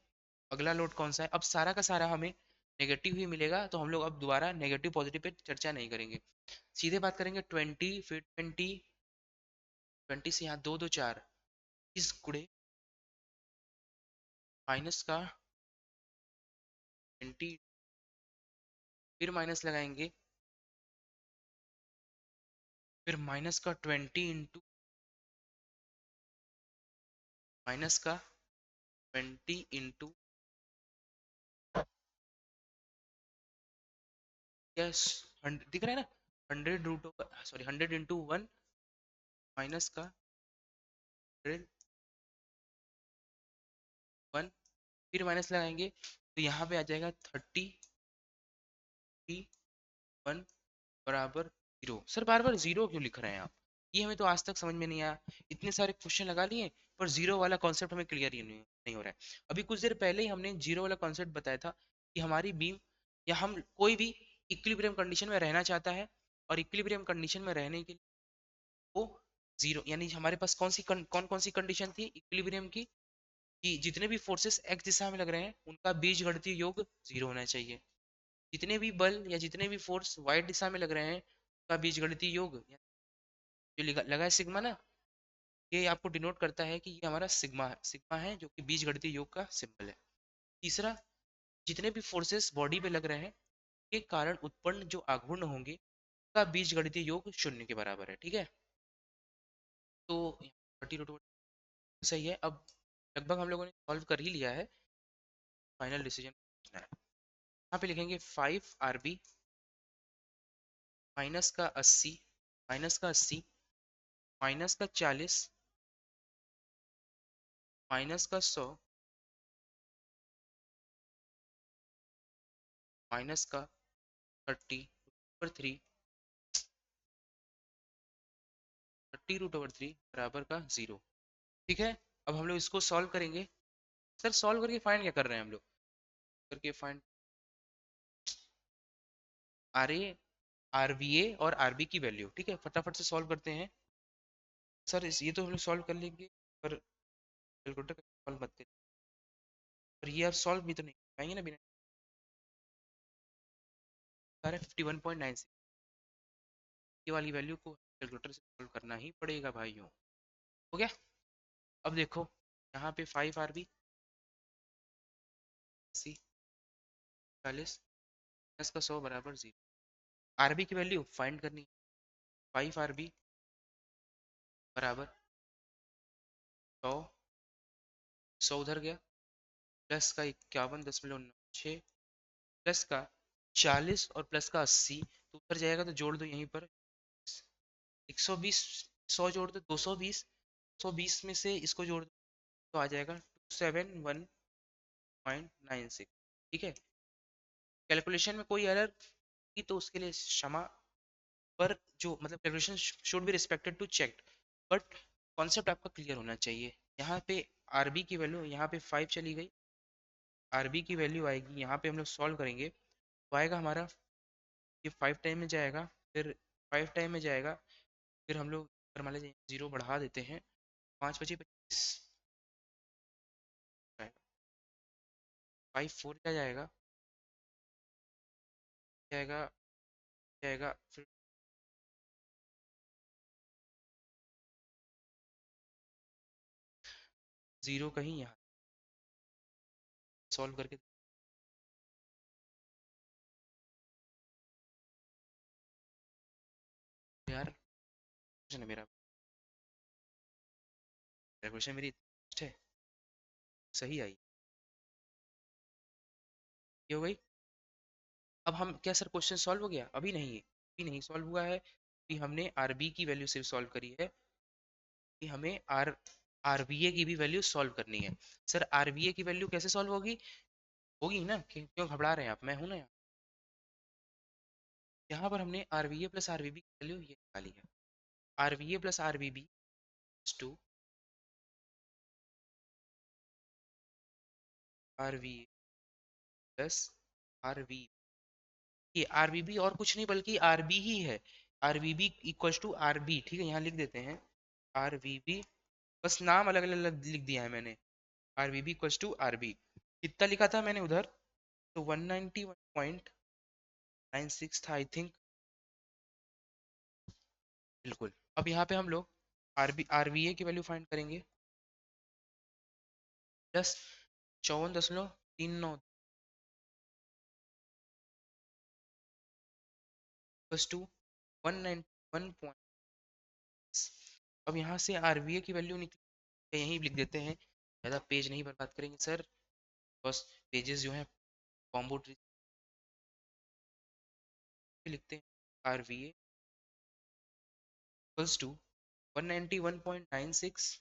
अगला लोड कौन सा है। अब सारा का सारा हमें नेगेटिव ही मिलेगा, तो हम लोग अब दोबारा नेगेटिव पॉजिटिव पे चर्चा नहीं करेंगे, सीधे बात करेंगे। 20, फिर 20 से यहाँ 2 2 4, इस गुड़े माइनस का 20, फिर माइनस लगाएंगे, फिर माइनस का 20 माइनस का 20 यस, 100 दिख रहा है ना, 100 सॉरी 100 × 1 माइनस का 100 फिर माइनस लगाएंगे तो यहाँ पे आ जाएगा 31 बराबर 0। सर बार बार जीरो क्यों लिख रहे हैं आप? ये हमें तो आज तक समझ में नहीं आया। इतने सारे क्वेश्चन लगा लिए पर जीरो वाला कॉन्सेप्ट हमें क्लियर ही नहीं हो रहा है। अभी कुछ देर पहले ही हमने जीरो वाला कॉन्सेप्ट बताया था कि हमारी बीम या हम कोई भी इक्विलिब्रियम कंडीशन में रहना चाहता है, और इक्विलिब्रियम कंडीशन में रहने के लिए वो जीरो, यानी हमारे पास कौन कौन सी कंडीशन थी इक्विलिब्रियम की, कि जितने भी फोर्सेस एक्स दिशा में लग रहे हैं उनका बीजगणितीय योग जीरो होना चाहिए। जितने भी बल या जितने भी फोर्स वाई दिशा में लग रहे हैं उनका बीजगणितीय योग, जो लगा है सिग्मा ना, ये आपको डिनोट करता है कि ये हमारा सिग्मा है जो कि बीजगणितीय योग का सिंबल है। तीसरा, जितने भी फोर्सेस बॉडी पे लग रहे हैं के कारण उत्पन्न जो आघूर्ण होंगे का बीजगणितीय योग शून्य के बराबर है। ठीक है। तो 30 सही है। अब लगभग हम लोगों ने सॉल्व कर ही लिया है, फाइनल डिसीजन यहाँ पे लिखेंगे 5 आरबी माइनस का 80 माइनस का 80 माइनस का 40 माइनस का 100 माइनस का 30 30 √3 बराबर का 0। ठीक है। अब हम लोग इसको सॉल्व करेंगे। सर सॉल्व करके फाइंड क्या कर रहे हैं हम लोग? करके find R A, are B A और आर बी की वैल्यू। ठीक है, फटाफट से सॉल्व करते हैं। सर ये तो हम लोग सॉल्व कर लेंगे, पर कैलकुलेटर का सॉल्व मत करिए। पर ये आप सॉल्व भी तो नहीं कर पाएंगे ना बिना, 51.96, ये वाली वैल्यू को कैलकुलेटर से सॉल्व करना ही पड़ेगा भाइयों। हो गया। अब देखो यहाँ पे 5 आरबी 80 40 10 का 100 बराबर 0। आरबी की वैल्यू फाइंड करनी है। 5 आरबी बराबर 100, 100 उधर गया, प्लस का 51.96 प्लस का 40 और प्लस का 80, तो उधर जाएगा तो जोड़ दो यहीं पर 120, 100 जोड़ दो 220, 120 में से इसको जोड़ दो तो आ जाएगा 271.96। ठीक है। कैलकुलेशन में कोई एरर की तो उसके लिए क्षमा, पर जो मतलब calculation should be respected to check, but concept आपका क्लियर होना चाहिए। यहाँ पे आरबी की वैल्यू यहाँ पे 5 चली गई, आरबी की वैल्यू आएगी यहाँ पे हम लोग सॉल्व करेंगे तो आएगा हमारा, ये 5 टाइम में जाएगा, फिर 5 टाइम में जाएगा, फिर हम लोग अगर मान लीजिए 0 बढ़ा देते हैं, 5 25 25 5 4 क्या जाएगा, जाएगा, जाएगा फिर 0 कहीं यहाँ सॉल्व करके यार। क्वेश्चन है मेरा, क्वेश्चन मेरी है, सही आई, ये हो गई। अब हम क्या सर क्वेश्चन सॉल्व हो गया? अभी नहीं, अभी नहीं सॉल्व हुआ है, अभी हमने आरबी की वैल्यू सिर्फ सॉल्व करी है, कि हमें आरबीए की भी वैल्यू सॉल्व करनी है। सर आरबीए की वैल्यू कैसे सॉल्व होगी? होगी ना, क्यों घबरा रहे हैं आप, मैं हूं ना यहाँ। यहाँ पर हमने आरबीए प्लस आरबीबी की वैल्यू ये निकाली है, RBA plus RBB to RBA plus RB, ये आरबीबी और कुछ नहीं बल्कि आरबी ही है, आरबीबी इक्वल्स टू आरबी, ठीक है, यहाँ लिख देते हैं आरबीबी, बस नाम अलग अलग लिख दिया है मैंने, आरबीबी इक्वल्स टू आरबी। कितना लिखा था मैंने उधर? तो 191.96 था आई थिंक, बिल्कुल। अब यहाँ पे हम लोग आरबीए की वैल्यू फाइंड करेंगे, प्लस 54.39 प्लस टू 191। अब यहाँ से आरबीए की वैल्यू निकल, यहीं लिख देते हैं, ज़्यादा पेज नहीं बर्बाद करेंगे सर, बस पेजेस जो हैं कॉम्बो ट्री लिखते हैं, RBA equals to 191.96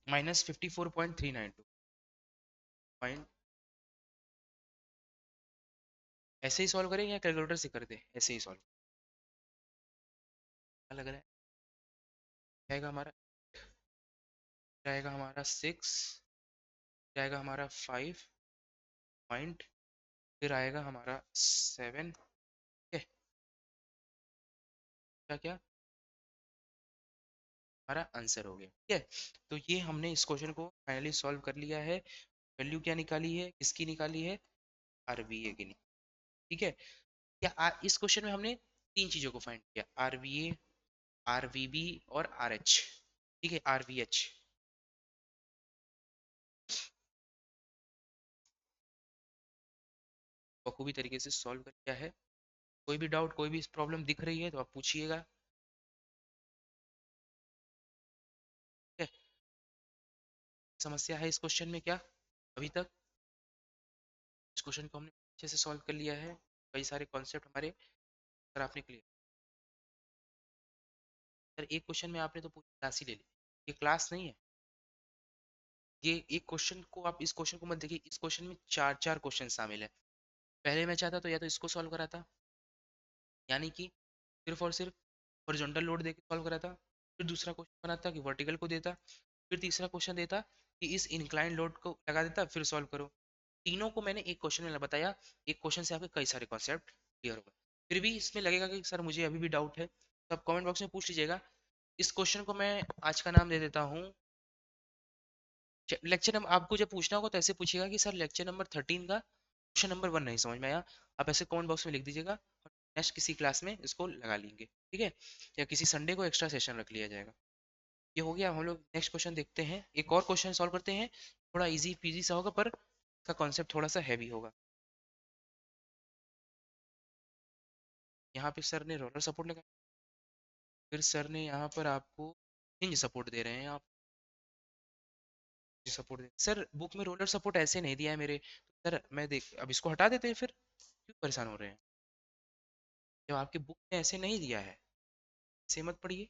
minus 54.392 point. ऐसे ही सॉल्व करेंगे या कैलकुलेटर से कर दे? ऐसे ही सॉल्व लग रहा है, जाएगा हमारा, जाएगा हमारा 6, जाएगा हमारा 5 पॉइंट, फिर आएगा हमारा 7, क्या क्या क्या हमारा आंसर हो गया, ठीक है। तो ये हमने इस क्वेश्चन को फाइनली सॉल्व कर लिया है, वैल्यू क्या निकाली है, किसकी निकाली है, आरबीए की ठीक है। इस क्वेश्चन में हमने तीन चीजों को फाइंड किया, आरबीए, आरवीबी और आरएच, ठीक है, आरवीएच। बखूबी तरीके से सॉल्व कर किया है, कोई भी डाउट कोई भी प्रॉब्लम दिख रही है तो आप पूछिएगा, ठीक है। समस्या है इस क्वेश्चन में क्या अभी तक? इस क्वेश्चन को हमने अच्छे से सॉल्व कर लिया है, कई सारे कॉन्सेप्ट हमारे सर आपने क्लियर। सर एक क्वेश्चन में आपने तो पूरी क्लास ही ले ली, ये क्लास नहीं है, ये एक क्वेश्चन को आप इस क्वेश्चन को मत देखिए, इस क्वेश्चन में चार चार क्वेश्चन शामिल है। पहले मैं चाहता तो या तो इसको सॉल्व करा था, यानी कि सिर्फ और सिर्फ हॉरिजॉन्टल लोड देके सॉल्व करा था, फिर दूसरा क्वेश्चन बनाता कि वर्टिकल को देता, फिर तीसरा क्वेश्चन देता कि इस इंक्लाइन लोड को लगा देता, फिर सॉल्व करो। तीनों को मैंने एक क्वेश्चन में बताया, एक क्वेश्चन से आपके कई सारे कॉन्सेप्ट क्लियर हो गए। फिर भी इसमें लगेगा कि सर मुझे अभी भी डाउट है, तो आप कमेंट बॉक्स में पूछ लीजिएगा। इस क्वेश्चन को मैं आज का नाम दे देता हूँ लेक्चर नंबर, आपको जब पूछना होगा तो ऐसे पूछिएगा कि सर लेक्चर नंबर 13 का क्वेश्चन नंबर 1 नहीं समझ में आया, आप ऐसे कमेंट बॉक्स में लिख दीजिएगा, और नेक्स्ट किसी क्लास में इसको लगा लेंगे, ठीक है, या किसी संडे को एक्स्ट्रा सेशन रख लिया जाएगा। ये हो गया, हम लोग नेक्स्ट क्वेश्चन देखते हैं, एक और क्वेश्चन सॉल्व करते हैं, थोड़ा इजी पीजी सा होगा पर इसका कॉन्सेप्ट थोड़ा सा हैवी होगा। यहाँ पे सर ने रोलर सपोर्ट लगा, फिर सर ने यहाँ पर आपको हिंज सपोर्ट दे रहे हैं, आप सपोर्ट दे सर, बुक में रोलर सपोर्ट ऐसे नहीं दिया है मेरे, तो सर मैं देख, अब इसको हटा देते हैं, फिर क्यों परेशान हो रहे हैं, जब आपके बुक में ऐसे नहीं दिया है, ऐसे मत पढ़िए।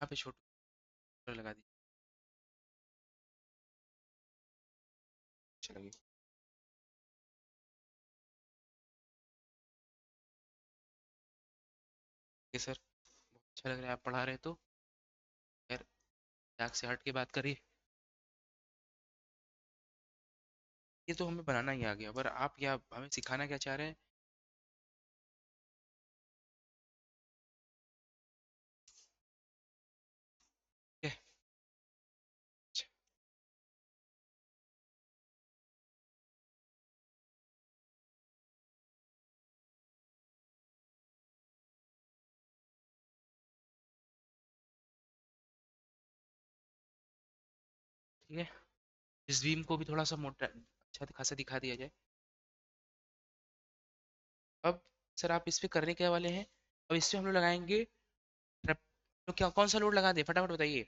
यहाँ पे छोटा लगा दीजिए, अच्छा लगे। ये सर बहुत अच्छा लग रहा है आप पढ़ा रहे हैं तो। खैर, मजाक से हट के बात करिए। ये तो हमें बनाना ही आ गया, पर आप क्या हमें सिखाना क्या चाह रहे हैं? ठीक है। अच्छा, ठीक है। इस बीम को भी थोड़ा सा मोटा अच्छा खासा दिखा दिया जाए। अब सर आप इस पे करने क्या वाले हैं? अब इस पे हम लोग लगाएंगे तो क्या कौन सा लोड लगा दे फटाफट बताइए।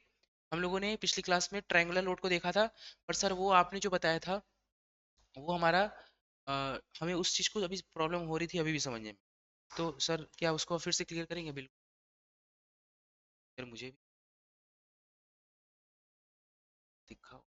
हम लोगों ने पिछली क्लास में ट्रायंगुलर लोड को देखा था, पर सर वो आपने जो बताया था वो हमारा हमें उस चीज़ को अभी प्रॉब्लम हो रही थी अभी भी समझने में। तो सर क्या उसको फिर से क्लियर करेंगे? बिल्कुल। सर मुझे भी दिखाओ।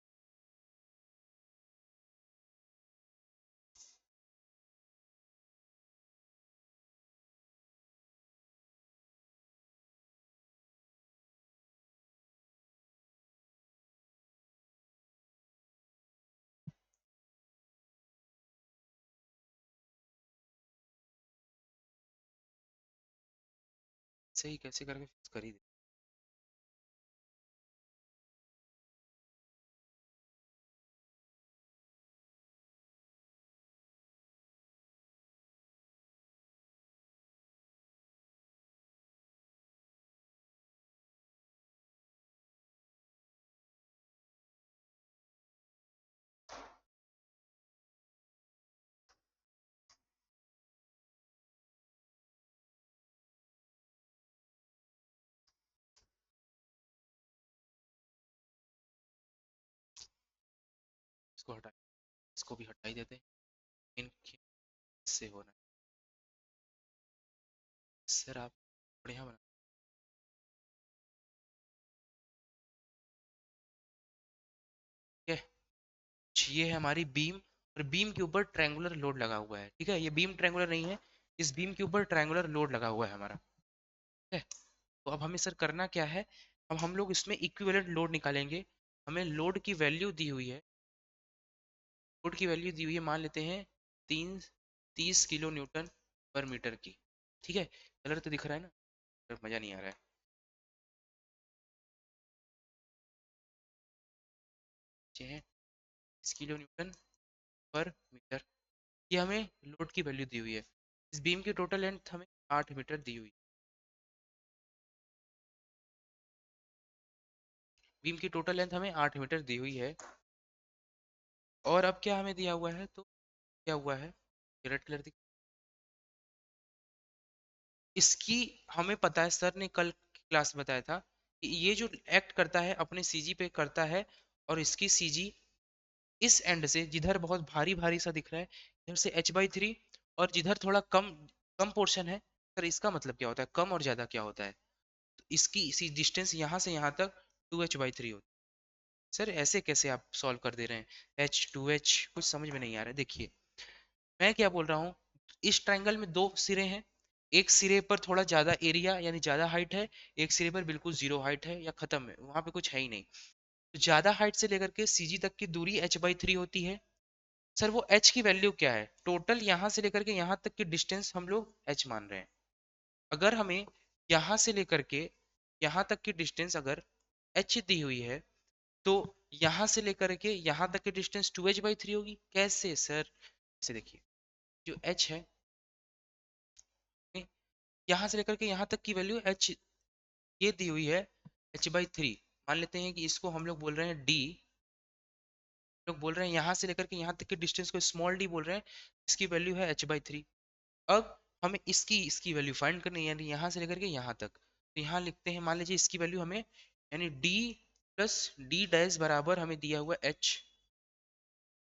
सही कैसे करके फिक्स कर ही दे। इसको हटा, इसको भी हटा ही देते हैं। इन से होना है। सर आप बढ़िया बना। ठीक है, ये है हमारी बीम, और बीम के ऊपर ट्रायंगुलर लोड लगा हुआ है। ठीक है, ये बीम ट्रायंगुलर नहीं है, इस बीम के ऊपर ट्रायंगुलर लोड लगा हुआ है हमारा। ठीक है, तो अब हमें सर करना क्या है? अब हम लोग इसमें इक्विवेलेंट लोड निकालेंगे। हमें लोड की वैल्यू दी हुई है, लोड की वैल्यू दी हुई है, मान लेते हैं तीन 30 किलो न्यूटन पर मीटर की। ठीक है, कलर तो दिख रहा है ना? पर मज़ा नहीं आ रहा है। ये है 30 किलो न्यूटन पर मीटर। ये हमें लोड की वैल्यू दी हुई है। इस बीम की टोटल लेंथ हमें 8 मीटर दी हुई है। बीम की टोटल लेंथ हमें 8 मीटर दी हुई है। और अब क्या हमें दिया हुआ है, तो क्या हुआ है, रेड कलर दिख, इसकी हमें पता है, सर ने कल क्लास में बताया था कि ये जो एक्ट करता है अपने सीजी पे करता है, और इसकी सीजी इस एंड से जिधर बहुत भारी भारी सा दिख रहा है, इधर से h/3, और जिधर थोड़ा कम कम पोर्शन है, सर इसका मतलब क्या होता है, कम और ज्यादा क्या होता है? तो इसकी इसी डिस्टेंस यहाँ से यहाँ तक 2h/3 होती है। सर ऐसे कैसे आप सॉल्व कर दे रहे हैं, h 2h कुछ समझ में नहीं आ रहा है। देखिए मैं क्या बोल रहा हूँ, इस ट्रायंगल में दो सिरे हैं, एक सिरे पर थोड़ा ज्यादा एरिया यानी ज्यादा हाइट है, एक सिरे पर बिल्कुल जीरो हाइट है या खत्म है, वहां पे कुछ है ही नहीं। तो ज्यादा हाइट से लेकर के सीजी तक की दूरी h/3 होती है। सर वो h की वैल्यू क्या है, टोटल यहाँ से लेकर के यहाँ तक की डिस्टेंस हम लोग h मान रहे हैं। अगर हमें यहाँ से लेकर के यहाँ तक की डिस्टेंस अगर h दी हुई है, तो यहाँ से लेकर के यहाँ तक की डिस्टेंस 2h/3 होगी। कैसे सर? ऐसे देखिए, जो h है, यहाँ से लेकर के यहाँ तक की वैल्यू h ये दी हुई है h/3। मान लेते हैं कि इसको हम लोग बोल रहे हैं d, लोग बोल रहे हैं यहाँ से लेकर के यहाँ तक के डिस्टेंस को स्मॉल d बोल रहे हैं, इसकी वैल्यू है h/3। अब हमें इसकी इसकी वैल्यू फाइंड करनी है, यानी यहाँ से लेकर के यहाँ तक। तो यहाँ लिखते हैं, मान लीजिए इसकी वैल्यू हमें, यानी d प्लस डी डैश बराबर हमें दिया हुआ h।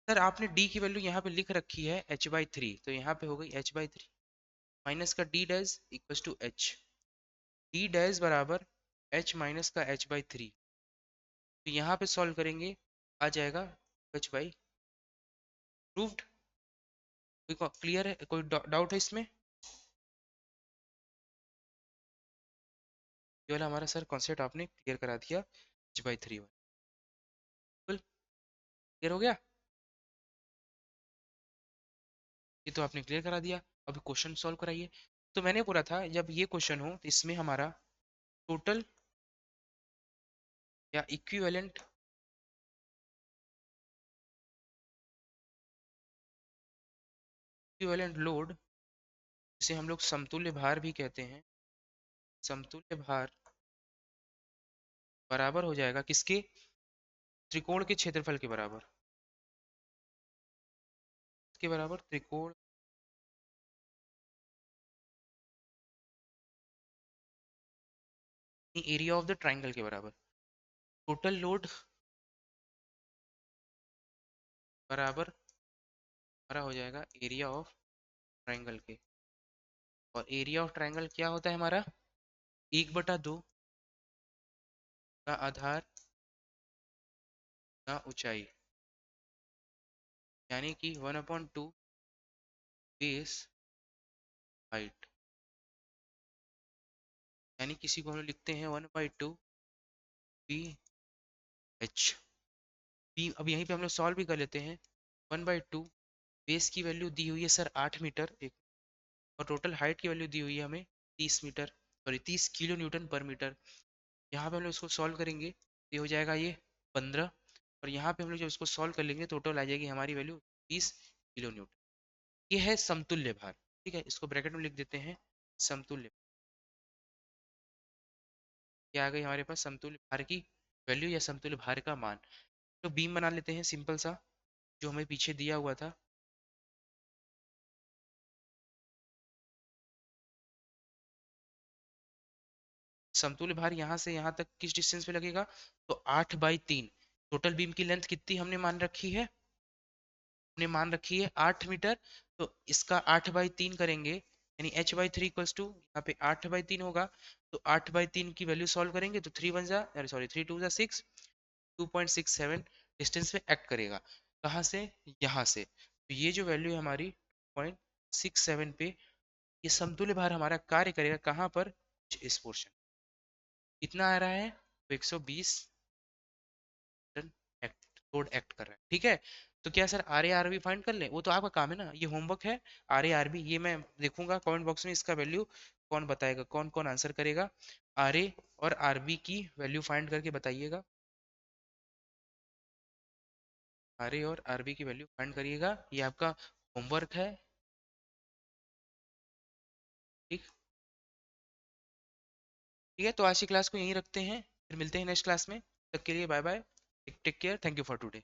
सर आपने d की वैल्यू यहाँ पे लिख रखी है h/3, तो यहाँ पे हो गई h/3 माइनस का d dash equals to h। d dash बराबर h माइनस का h/3। तो यहाँ पे सॉल्व करेंगे, आ जाएगा h/, प्रूव्ड। कोई क्लियर है, कोई डाउट है इसमें? ये वाला हमारा सर कॉन्सेप्ट आपने क्लियर करा दिया, h/3 वाला। बिल्कुल क्लियर हो गया। ये तो आपने क्लियर करा दिया। अभी क्वेश्चन सॉल्व कराइए। तो मैंने बोला था जब ये क्वेश्चन हो तो इसमें हमारा टोटल या इक्विवेलेंट इक्विवेलेंट लोड, जिसे हम लोग समतुल्य भार भी कहते हैं, समतुल्य भार बराबर हो जाएगा किसके? त्रिकोण के क्षेत्रफल के बराबर। के बराबर त्रिकोण एरिया ऑफ द ट्राइंगल के बराबर। टोटल लोड बराबर हमारा हो जाएगा एरिया ऑफ ट्राइंगल के। और एरिया ऑफ ट्राइंगल क्या होता है हमारा? 1/2 का आधार का ऊंचाई, यानी कि 1/2 बेस हाइट। यानी किसी को हम लोग लिखते हैं 1/2 बी एच बी। अब यहीं पे हम लोग सॉल्व भी कर लेते हैं। 1/2 बेस की वैल्यू दी हुई है सर 8 मीटर एक, और टोटल हाइट की वैल्यू दी हुई है हमें 30 मीटर, सॉरी 30 kN/मीटर। यहाँ पे हम लोग इसको सॉल्व करेंगे, ये हो जाएगा ये 15। और यहाँ पे हम लोग जब इसको सॉल्व कर लेंगे टोटल आ जाएगी हमारी वैल्यू 30 kN। ये है समतुल्य भार। ठीक है, इसको ब्रैकेट में लिख देते हैं समतुल्य। क्या आ गई हमारे पास? समतुल्य भार की वैल्यू या समतुल्य भार का मान। तो बीम बना लेते हैं सिंपल सा, जो हमें पीछे दिया हुआ था। समतुल्य भार यहाँ से यहाँ तक किस डिस्टेंस पे लगेगा? तो 8/3। टोटल बीम की लेंथ कितनी हमने मान रखी है? हमने मान रखी है 8 मीटर। तो इसका 8/3 करेंगे, यानी h/3 इक्वल्स टू यहाँ पे 8/3 होगा। तो 8/3 की वैल्यू सॉल्व करेंगे तो 3 1 जा, अरे सॉरी 3 2 जा 6, 2.67 डिस्टेंस पे एक्ट करेगा। कहाँ से? यहाँ से। तो ये जो वैल्यू है हमारी 2.67 पे, ये समतुल्य भार हमारा कार्य करेगा कहाँ पर? इस पोर्शन। कितना आ रहा है? तो 120 एक्ट लोड एक्ट कर रहा है। ठीक है, तो क्या sir r A R b find कर ले? वो तो आपका काम है ना, ये होमवर्क है। आर ए आर बी ये मैं देखूंगा कमेंट बॉक्स में, इसका वैल्यू कौन बताएगा, कौन कौन आंसर करेगा। आर ए और आर बी की वैल्यू फाइंड करके बताइएगा। आर ए और आर बी की वैल्यू फाइंड करिएगा, ये आपका होमवर्क है। ठीक, ठीक है, तो आज की क्लास को यहीं रखते हैं, फिर मिलते हैं नेक्स्ट क्लास में। तब तक के लिए bye bye, take care, thank you for today.